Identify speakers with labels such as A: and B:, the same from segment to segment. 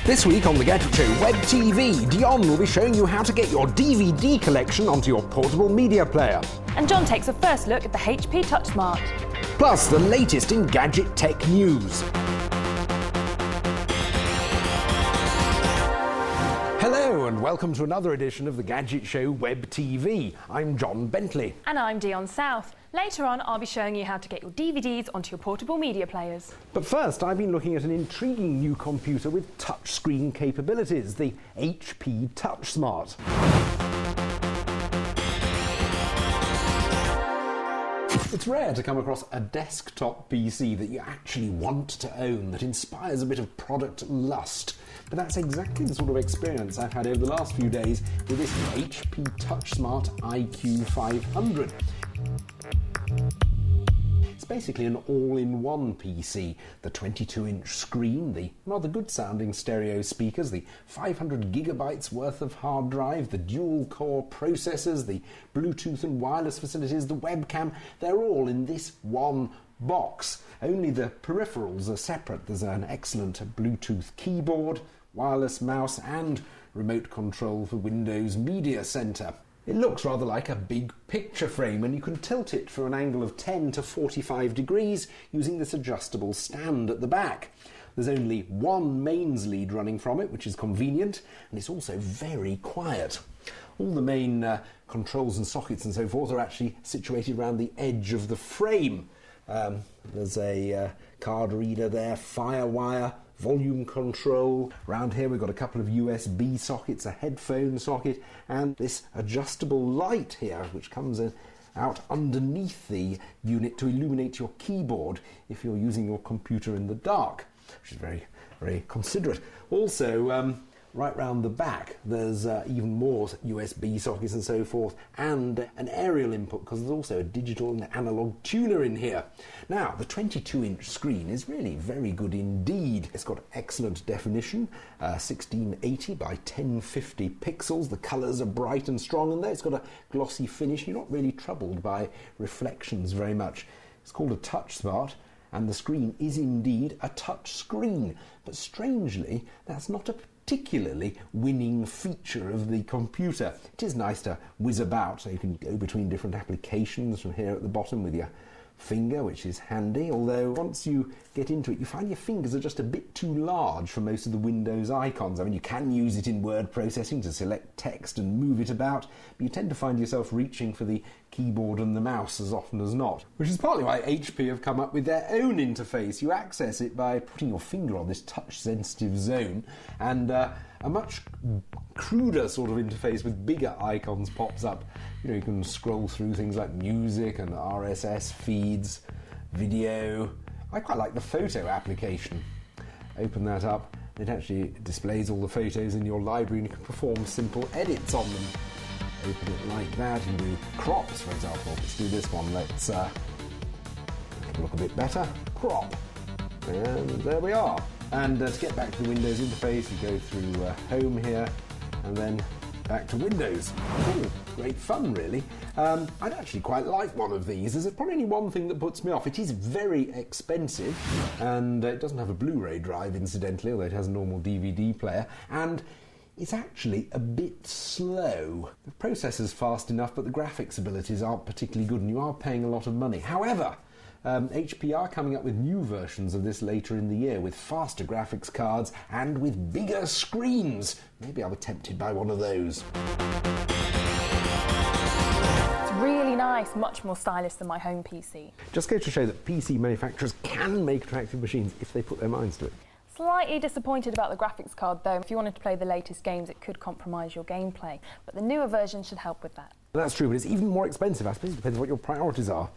A: This week on the Gadget Show Web TV, Dionne will be showing you how to get your DVD collection onto your portable media player.
B: And John takes a first look at the HP Touchsmart.
A: Plus, the latest in gadget tech news. Hello and welcome to another edition of the Gadget Show Web TV. I'm John Bentley.
B: And I'm Dionne South. Later on, I'll be showing you how to get your DVDs onto your portable media players. But
A: first, I've been looking at an intriguing new computer with touchscreen capabilities, the HP Touchsmart. It's rare to come across a desktop PC that you actually want to own, that inspires a bit of product lust. But that's exactly the sort of experience I've had over the last few days with this HP Touchsmart iQ500. It's basically an all-in-one PC. The 22-inch screen, the rather good-sounding stereo speakers, the 500 gigabytes worth of hard drive, the dual-core processors, the Bluetooth and wireless facilities, the webcam, they're all in this one box. Only the peripherals are separate. There's an excellent Bluetooth keyboard, wireless mouse and remote control for Windows Media Center. It looks rather like a big picture frame, and you can tilt it for an angle of 10 to 45 degrees using this adjustable stand at the back. There's only one mains lead running from it, which is convenient, and it's also very quiet. All the main controls and sockets and so forth are actually situated around the edge of the frame. There's a card reader there, FireWire, volume control. Around here we've got a couple of USB sockets, a headphone socket, and this adjustable light here, which comes out underneath the unit to illuminate your keyboard if you're using your computer in the dark, which is very, very considerate. Also, right round the back, there's even more USB sockets and so forth, and an aerial input, because there's also a digital and analog tuner in here. Now, the 22-inch screen is really very good indeed. It's got excellent definition, 1680 by 1050 pixels. The colours are bright and strong, and there it's got a glossy finish. You're not really troubled by reflections very much. It's called a Touchsmart, and the screen is indeed a touch screen. But strangely, that's not a particularly winning feature of the computer. It is nice to whiz about, so you can go between different applications from here at the bottom with your finger, which is handy, although once you get into it you find your fingers are just a bit too large for most of the Windows icons. I mean, you can use it in word processing to select text and move it about, but you tend to find yourself reaching for the keyboard and the mouse as often as not, which is partly why HP have come up with their own interface. You access it by putting your finger on this touch-sensitive zone, and a much cruder sort of interface with bigger icons pops up. You know, you can scroll through things like music and RSS feeds, video. I quite like the photo application. Open that up, it actually displays all the photos in your library and you can perform simple edits on them. Open it like that and do crops, for example. Let's do this one. Let's make it look a bit better. Crop. And there we are. And to get back to the Windows interface, you go through Home here, and then back to Windows. Ooh, great fun, really. I'd actually quite like one of these. There's probably only one thing that puts me off. It is very expensive, and it doesn't have a Blu-ray drive, incidentally, although it has a normal DVD player, and it's actually a bit slow. The processor's fast enough, but the graphics abilities aren't particularly good, and you are paying a lot of money. However, HP are coming up with new versions of this later in the year with faster graphics cards and with bigger screens. Maybe I'll be tempted by one of those.
B: It's really nice, much more stylish than my home PC.
A: Just goes to show that PC manufacturers can make attractive machines if they put their minds to it.
B: Slightly disappointed about the graphics card though. If you wanted to play the latest games, it could compromise your gameplay, but the newer version should help with that.
A: That's true, but it's even more expensive. I suppose it depends what your priorities are.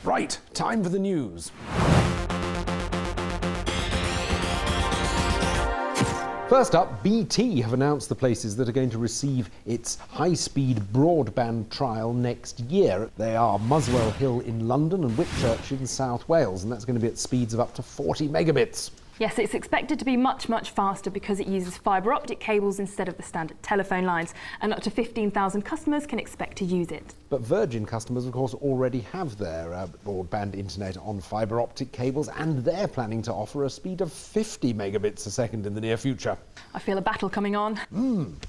A: Right, time for the news. First up, BT have announced the places that are going to receive its high-speed broadband trial next year. They are Muswell Hill in London and Whitchurch in South Wales, and that's going to be at speeds of up to 40 megabits.
B: Yes, it's expected to be much faster because it uses fibre optic cables instead of the standard telephone lines, and up to 15,000 customers can expect to use it.
A: But Virgin customers, of course, already have their broadband internet on fibre optic cables, and they're planning to offer a speed of 50 megabits a second in the near future.
B: I feel a battle coming on.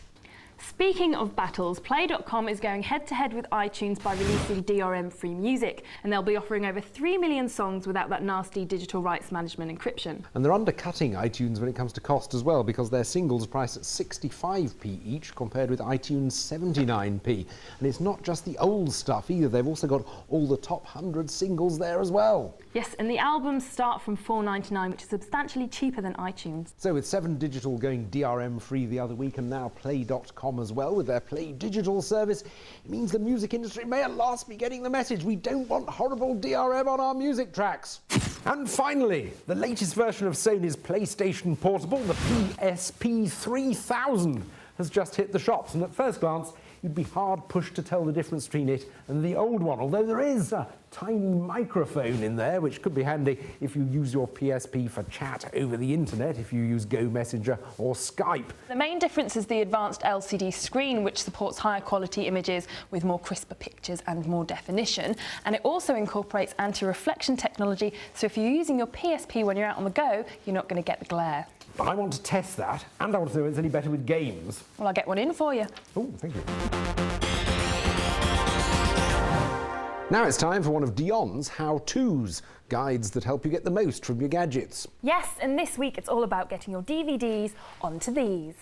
B: Speaking of battles, Play.com is going head-to-head with iTunes by releasing DRM-free music, and they'll be offering over 3 million songs without that nasty digital rights management encryption.
A: And they're undercutting iTunes when it comes to cost as well, because their singles price at 65p each, compared with iTunes 79p. And it's not just the old stuff either, they've also got all the top 100 singles there as well.
B: Yes, and the albums start from $4.99, which is substantially cheaper than iTunes.
A: So with 7 Digital going DRM-free the other week, and now Play.com as well with their Play Digital service, it means the music industry may at last be getting the message. We don't want horrible DRM on our music tracks. And finally, the latest version of Sony's PlayStation Portable, the PSP 3000, has just hit the shops, and at first glance you'd be hard pushed to tell the difference between it and the old one, although there is a tiny microphone in there, which could be handy if you use your PSP for chat over the internet, if you use Go Messenger or Skype.
B: The main difference is the advanced LCD screen, which supports higher quality images with more crisper pictures and more definition. And it also incorporates anti-reflection technology, so if you're using your PSP when you're out on the go, you're not going to get the glare.
A: But I want to test that, and I want to know if it's any better with games.
B: Well, I'll get one in for you.
A: Oh, thank you. Now it's time for one of Dionne's how-tos, guides that help you get the most from your gadgets.
B: Yes, and this week it's all about getting your DVDs onto these.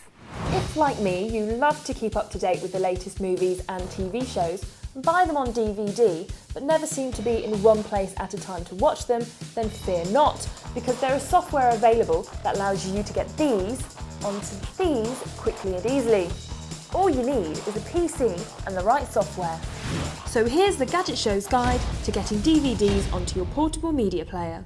B: If, like me, you love to keep up to date with the latest movies and TV shows, and buy them on DVD, but never seem to be in one place at a time to watch them, then fear not, because there is software available that allows you to get these onto these quickly and easily. All you need is a PC and the right software. So here's the Gadget Show's guide to getting DVDs onto your portable media player.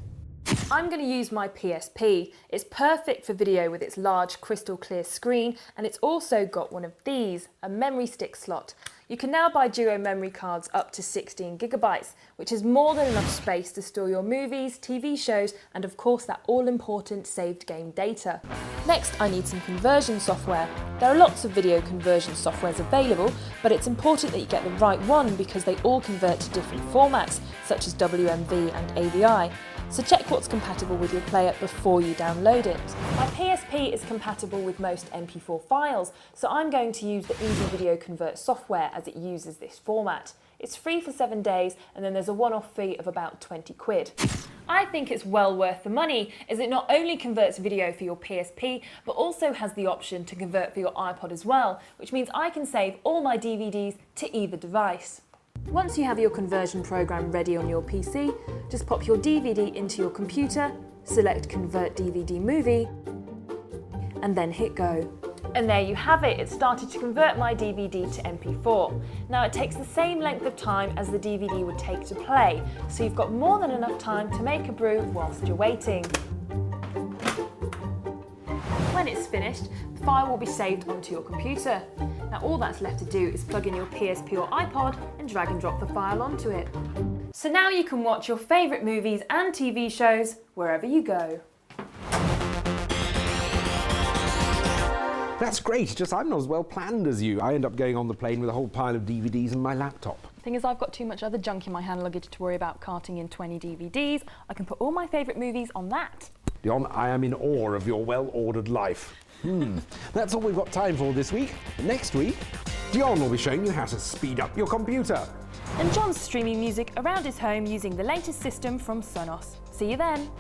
B: I'm going to use my PSP. It's perfect for video with its large crystal clear screen, and it's also got one of these, a memory stick slot. You can now buy duo memory cards up to 16 gigabytes, which is more than enough space to store your movies, TV shows, and of course that all-important saved game data. Next, I need some conversion software. There are lots of video conversion softwares available, but it's important that you get the right one because they all convert to different formats, such as WMV and AVI. So check what's compatible with your player before you download it. My PSP is compatible with most MP4 files, so I'm going to use the Easy Video Convert software as it uses this format. It's free for 7 days, and then there's a one-off fee of about 20 quid. I think it's well worth the money, as it not only converts video for your PSP, but also has the option to convert for your iPod as well, which means I can save all my DVDs to either device. Once you have your conversion program ready on your PC, just pop your DVD into your computer, select Convert DVD Movie, and then hit go. And there you have it, it started to convert my DVD to MP4. Now it takes the same length of time as the DVD would take to play, so you've got more than enough time to make a brew whilst you're waiting. When it's finished, the file will be saved onto your computer. Now all that's left to do is plug in your PSP or iPod and drag and drop the file onto it. So now you can watch your favourite movies and TV shows wherever you go.
A: That's great, just I'm not as well planned as you. I end up going on the plane with a whole pile of DVDs and my laptop.
B: Thing is, I've got too much other junk in my hand luggage to worry about carting in 20 DVDs. I can put all my favourite movies on that.
A: Dionne, I am in awe of your well-ordered life. That's all we've got time for this week. Next week, Dionne will be showing you how to speed up your computer.
B: And John's streaming music around his home using the latest system from Sonos. See you then.